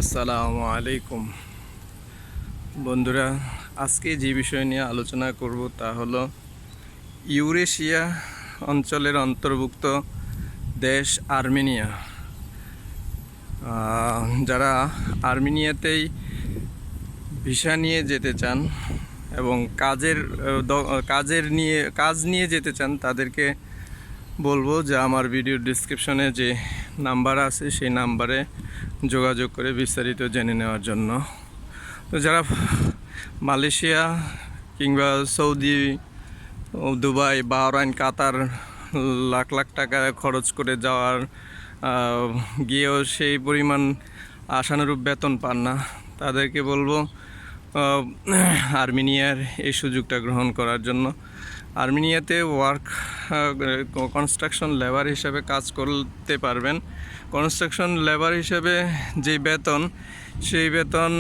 আসসালামু আলাইকুম বন্ধুরা, আজকে যে বিষয় নিয়ে আলোচনা করব তা হলো ইউরেশিয়া অঞ্চলের অন্তর্ভুক্ত দেশ আর্মেনিয়া। যারা আর্মেনিয়াতেই ভিসা নিয়ে যেতে চান এবং কাজ নিয়ে যেতে চান তাদেরকে বলবো যে আমার ভিডিও ডিসক্রিপশনে যে নাম্বার আছে সেই নাম্বারে যোগাযোগ করে বিস্তারিত জেনে নেওয়ার জন্য। তো যারা মালয়েশিয়া কিংবা সৌদি, দুবাই, বাহরাইন, কাতার লাখ লাখ টাকা খরচ করে যাওয়ার গিয়েও সেই পরিমাণ আশানুরূপ বেতন পান না, তাদেরকে বলবো আর্মেনিয়ার এই সুযোগটা গ্রহণ করার জন্য। আর্মেনিয়াতে কনস্ট্রাকশন লেবার হিসেবে কাজ করতে পারবেন। কনস্ট্রাকশন লেবার হিসেবে যে বেতন, সেই বেতন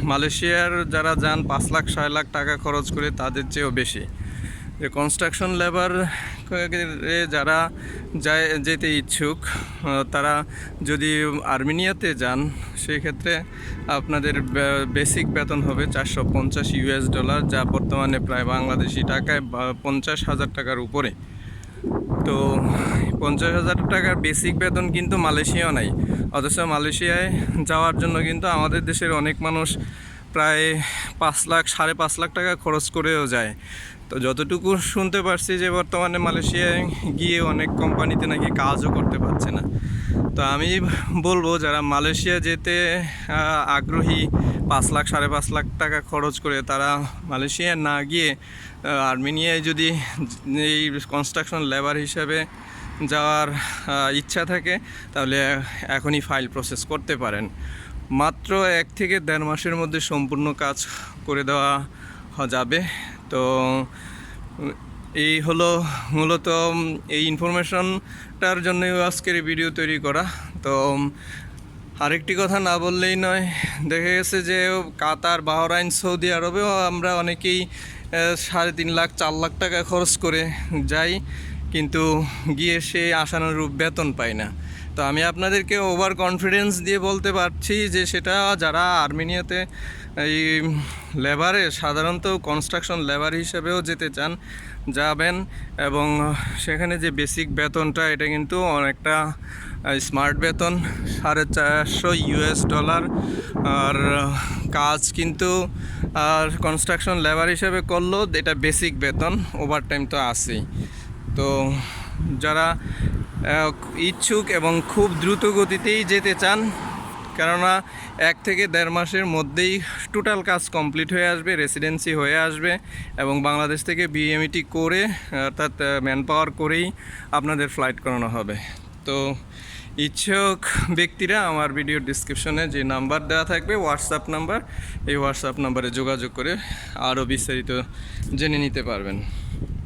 মালয়েশিয়ার যারা যান 5 লাখ 6 লাখ টাকা খরচ করে তাদের চেয়েও বেশি। যে কনস্ট্রাকশন লেবার যারা যেতে ইচ্ছুক তারা যদি আর্মেনিয়াতে যান, সেক্ষেত্রে আপনাদের বেসিক বেতন হবে $450, যা বর্তমানে প্রায় বাংলাদেশি টাকায় 50,000 টাকার উপরে। তো 50,000 টাকার বেসিক বেতন কিন্তু মালয়েশিয়াও নাই, অথচ মালয়েশিয়ায় যাওয়ার জন্য কিন্তু আমাদের দেশের অনেক মানুষ প্রায় 5 লাখ 5.5 লাখ টাকা খরচ করেও যায়। তো যতটুকু শুনতে পারছি যে বর্তমানে মালয়েশিয়ায় গিয়ে অনেক কোম্পানিতে নাকি কাজও করতে পারছে না। তো আমি বলবো যারা মালয়েশিয়া যেতে আগ্রহী 5 লাখ 5.5 লাখ টাকা খরচ করে, তারা মালয়েশিয়া না গিয়ে আর্মেনিয়ায় যদি এই কনস্ট্রাকশন লেবার হিসাবে যাওয়ার ইচ্ছা থাকে তাহলে এখনই ফাইল প্রসেস করতে পারেন। মাত্র 1 থেকে 1.5 মাসের মধ্যে সম্পূর্ণ কাজ করে দেওয়া যাবে। তো এই হলো মূলত এই ইনফরমেশনটার জন্যই আজকের ভিডিও তৈরি করা। তো আরেকটি কথা না বললেই নয়, দেখা গেছে যে কাতার, বাহরাইন, সৌদি আরবেও আমরা অনেকেই 3.5 লাখ 4 লাখ টাকা খরচ করে যাই, কিন্তু গিয়ে সে আশানুরূপ বেতন পাই না। তো আমি আপনাদেরকে ওভার কনফিডেন্স দিয়ে বলতে পারছি যে সেটা যারা আর্মেনিয়াতে এই লেবারে, সাধারণত কনস্ট্রাকশন লেবার হিসেবেও যেতে চান, যাবেন। এবং সেখানে যে বেসিক বেতনটা, এটা কিন্তু অনেকটা স্মার্ট বেতন, $450 আর কাজ কিন্তু আর কনস্ট্রাকশন লেবার হিসেবে করলেও এটা বেসিক বেতন, ওভারটাইম তো আছেই। তো যারা ইচ্ছুক এবং খুব দ্রুত গতিতেই যেতে চান, কেননা 1 থেকে 1.5 মাসের মধ্যেই টোটাল কাজ কমপ্লিট হয়ে আসবে, রেসিডেন্সি হয়ে আসবে এবং বাংলাদেশ থেকে বিএমইটি করে, অর্থাৎ ম্যান পাওয়ার করেই আপনাদের ফ্লাইট করানো হবে। তো ইচ্ছুক ব্যক্তিরা আমার ভিডিও ডিসক্রিপশনে যে নাম্বার দেওয়া থাকবে, হোয়াটসঅ্যাপ নাম্বার, এই হোয়াটসঅ্যাপ নাম্বারে যোগাযোগ করে আরও বিস্তারিত জেনে নিতে পারবেন।